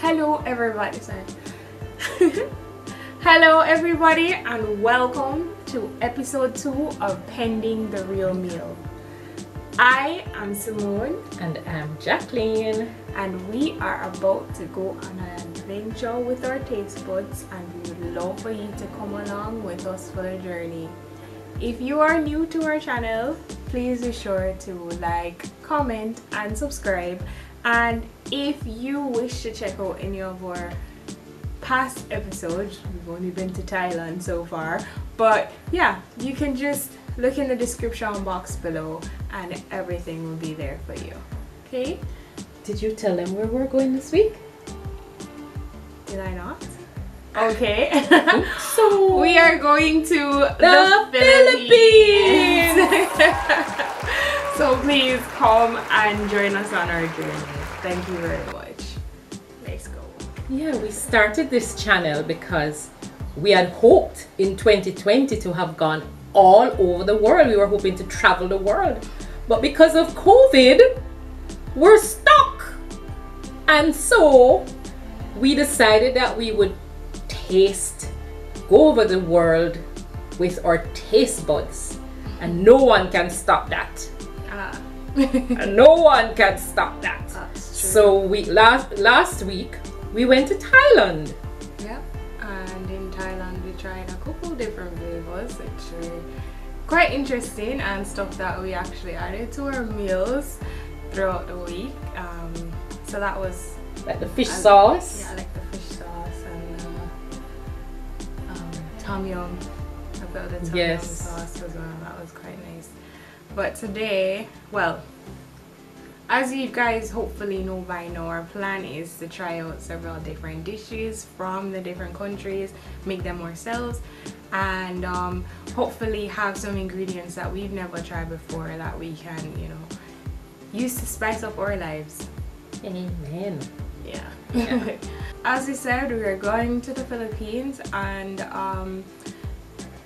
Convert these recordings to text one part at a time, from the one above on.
Hello everybody, sorry. Hello everybody and welcome to episode 2 of Pending the Real Meal. I am Cymone and I'm Jacqueline, and we are about to go on an adventure with our taste buds, and we would love for you to come along with us for the journey. If you are new to our channel, please be sure to like, comment and subscribe. And if you wish to check out any of our past episodes, we've only been to Thailand so far, but yeah, you can just look in the description box below and everything will be there for you. Okay? Did you tell them where we're going this week? Did I not? Okay. So we are going to the Philippines. So please come and join us on our journey. Thank you very much. Let's go. Yeah, we started this channel because we had hoped in 2020 to have gone all over the world. We were hoping to travel the world. But because of COVID, we're stuck. And so we decided that we would go over the world with our taste buds. And no one can stop that. And no one can stop that. So we last week we went to Thailand. Yep, and in Thailand we tried a couple different flavors, which were quite interesting and stuff that we actually added to our meals throughout the week. So that was like the fish sauce. Yeah, like the fish sauce and tom yum. I got the tom yum sauce as well. That was quite nice. But today, well, as you guys hopefully know by now, our plan is to try out several different dishes from the different countries, make them ourselves, and hopefully have some ingredients that we've never tried before that we can, you know, use to spice up our lives. Amen. Yeah. As we said, we are going to the Philippines, and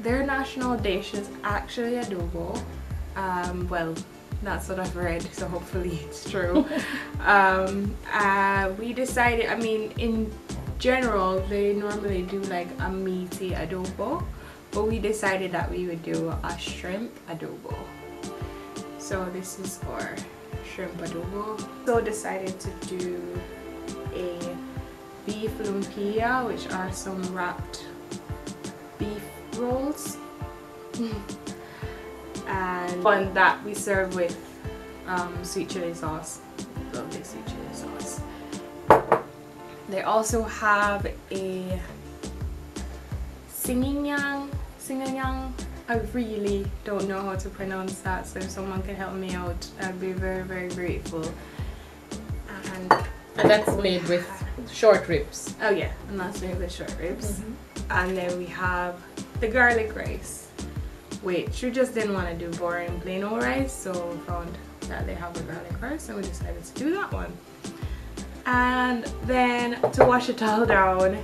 their national dish is actually adobo. Well, that's what I've read, so hopefully it's true. We decided, I mean, in general they normally do like a meaty adobo, but we decided that we would do a shrimp adobo. So this is our shrimp adobo. So decided to do a beef lumpia, which are some wrapped beef rolls. And one that we serve with sweet chili sauce. Lovely sweet chili sauce. They also have a Sinigang. I really don't know how to pronounce that, so if someone can help me out, I'd be very, very grateful. And that's made with short ribs. Oh yeah, and that's made with short ribs. And then we have the garlic rice, which we just didn't want to do boring plain old rice, so we found that they have a garlic rice and we decided to do that one. And then to wash it all down,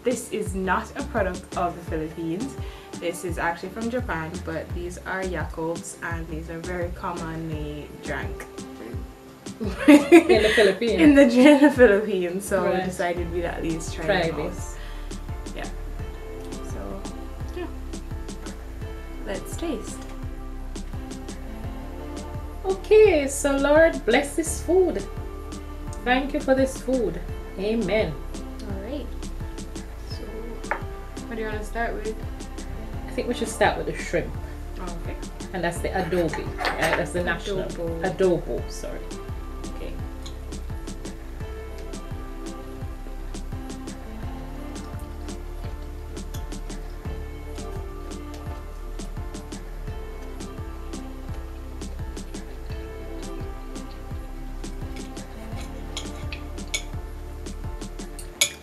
this is not a product of the Philippines. This is actually from Japan, but these are Yakobs, and these are very commonly drank in the Philippines. In the Philippines, so we decided we'd at least try this. Yeah. So yeah. Let's taste. Okay, so Lord bless this food. Thank you for this food. Amen. Alright. So what do you want to start with? I think we should start with the shrimp. Okay. And that's the adobo. Right? That's the national adobo, sorry. Okay.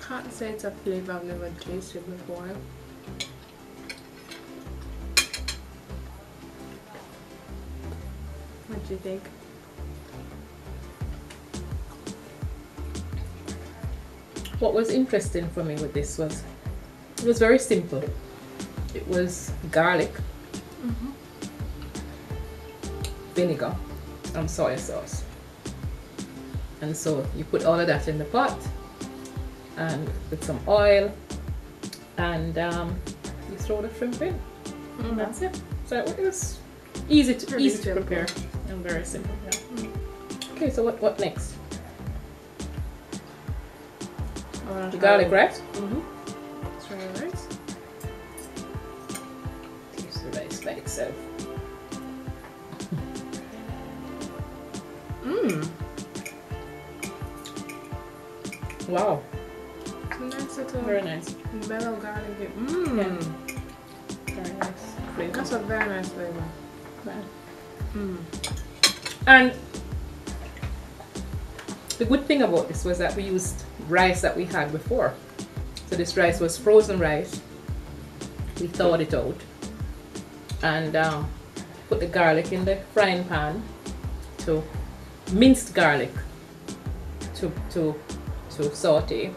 Can't say it's a flavor I've never tasted before. What do you think? What was interesting for me with this was, it was very simple. It was garlic, vinegar, and soy sauce. And so you put all of that in the pot and with some oil, and you throw the shrimp in, and that's it. So it was easy to prepare and very simple. Yeah. Okay, so what next? The garlic rice. Let's try the rice. Taste the rice by itself. Wow. Nice little Very nice. mellow garlic. Yeah. Very nice flavor. That's a very nice flavor. And the good thing about this was that we used rice that we had before. So this rice was frozen rice. We thawed it out and put the garlic in the frying pan, to minced garlic to saute,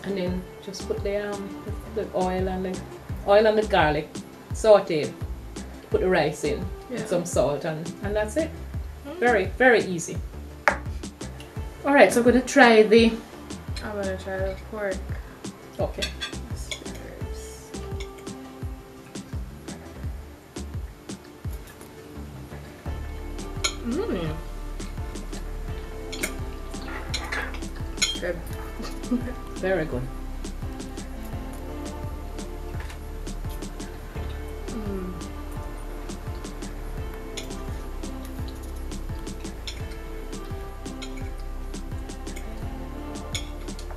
and then just put the oil and the garlic, saute, put the rice in, some salt, and that's it. Very, very easy. All right, so I'm gonna try the pork. Okay. Good. Very good.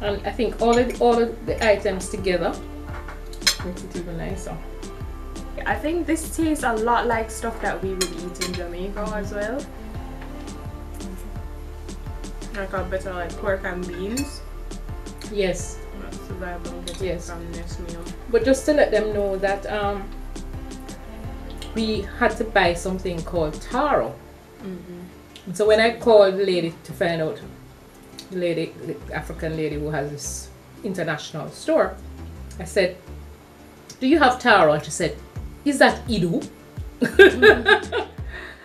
And I think all of the items together makes it even nicer. I think this tastes a lot like stuff that we would eat in Jamaica as well. Like a bit of like pork and beans. Yes. That's the vibe I'm getting from this meal. But just to let them know that we had to buy something called taro. And so when I called the lady to find out, the African lady who has this international store, I said, "Do you have taro?" And she said, "Is that Idu?"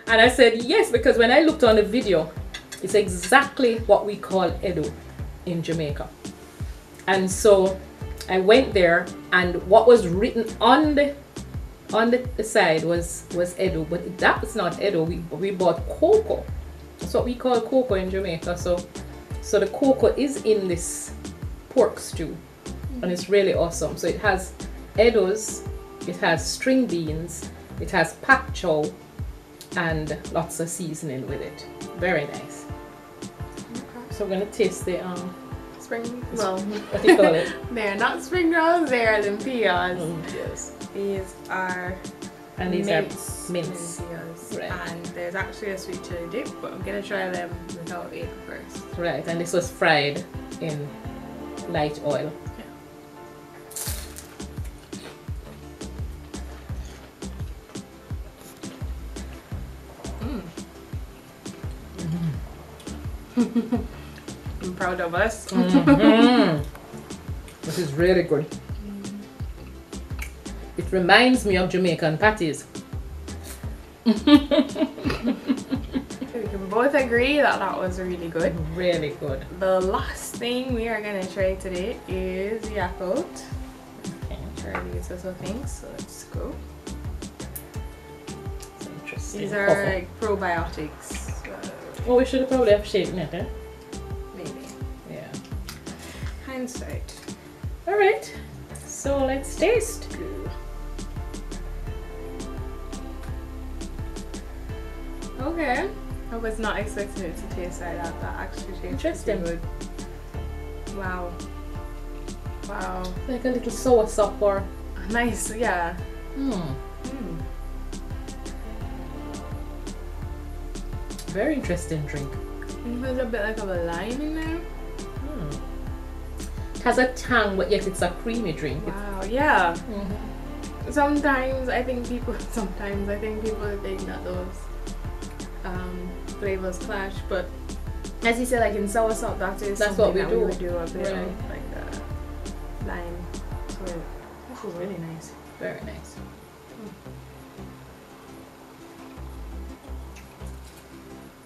And I said, "Yes," because when I looked on the video, it's exactly what we call Edo in Jamaica. And so I went there, and what was written on the side was Edo, but that was not Edo. We bought cocoa. That's what we call cocoa in Jamaica. So the cocoa is in this pork stew, and it's really awesome. So it has Edos, it has string beans, it has pak chow, and lots of seasoning with it. Very nice. Okay. So we're gonna taste the spring. Well, what do you call it? They're not spring rolls. They are lumpias. Yes. These are mince. Lumpias. Right. And there's actually a sweet chili dip, but I'm gonna try them without it first. Right. And this was fried in light oil. I'm proud of us. This is really good. It reminds me of Jamaican patties. We can both agree that that was really good. Really good. The last thing we are going to try today is Yakult. Okay, try these little things, so let's go. It's interesting. These are like probiotics. Oh, we should probably have shaken it, eh? Maybe. Yeah. Hindsight. Alright, so let's taste. Okay. I was not expecting it to taste like that. That actually tastes pretty good. Wow. Wow. Like a little sour sop or... Nice, yeah. Very interesting drink. There's a bit like of a lime in there. It has a tang, but yet it's a creamy drink. Wow, yeah. Sometimes I think people think that those flavors clash, but as you said, like in sour sop, that's what we do. We would do a bit of like lime. So this is really nice. Very nice.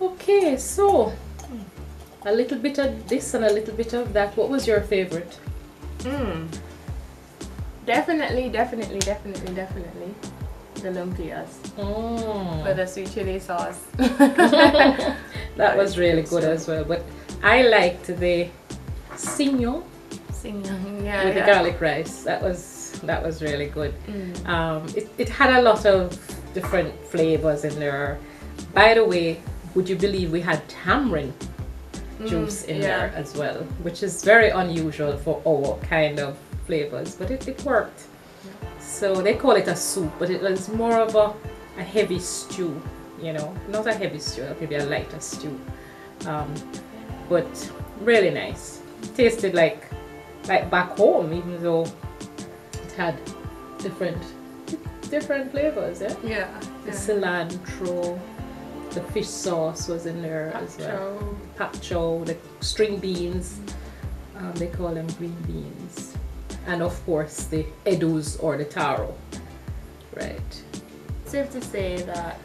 Okay, so a little bit of this and a little bit of that. What was your favorite? Definitely the lumpias with the sweet chili sauce. That was really good as well. But I liked the Sinigang with the garlic rice. That was really good. It had a lot of different flavors in there. By the way, would you believe we had tamarind juice in there as well, which is very unusual for our kind of flavors, but it worked. So they call it a soup, but it was more of a heavy stew, you know, not a heavy stew, maybe a lighter stew, but really nice. Tasted like back home, even though it had different flavors. The cilantro, the fish sauce was in there as well. Pak chow, the string beans, they call them green beans, and of course the edus or the taro. Right. Safe to say that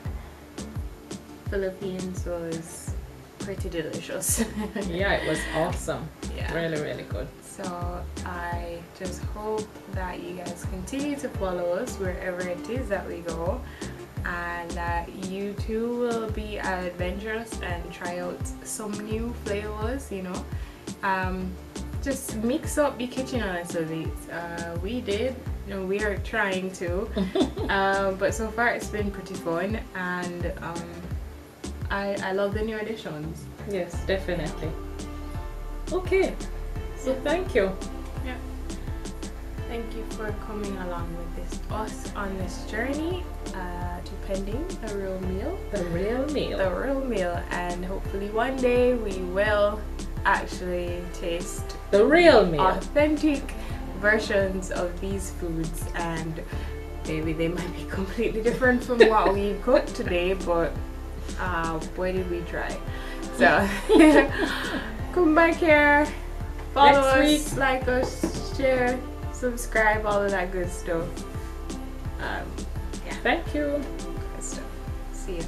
Philippines was pretty delicious. Yeah, it was awesome. Yeah, really good. So I just hope that you guys continue to follow us wherever it is that we go, and that you too will be adventurous and try out some new flavors, you know. Just mix up the kitchen a little bit. We did, you know, we are trying to, but so far it's been pretty fun, and I love the new additions. Yes, definitely. Okay, so thank you. Yeah. Thank you for coming along with us on this journey to pending the real meal. The real meal. And hopefully one day we will actually taste the real meal. Authentic versions of these foods, and maybe they might be completely different from what we cooked today, but boy did we try. So come back here, follow us, like us, share, subscribe, all of that good stuff. Yeah. Thank you. Good stuff. See you.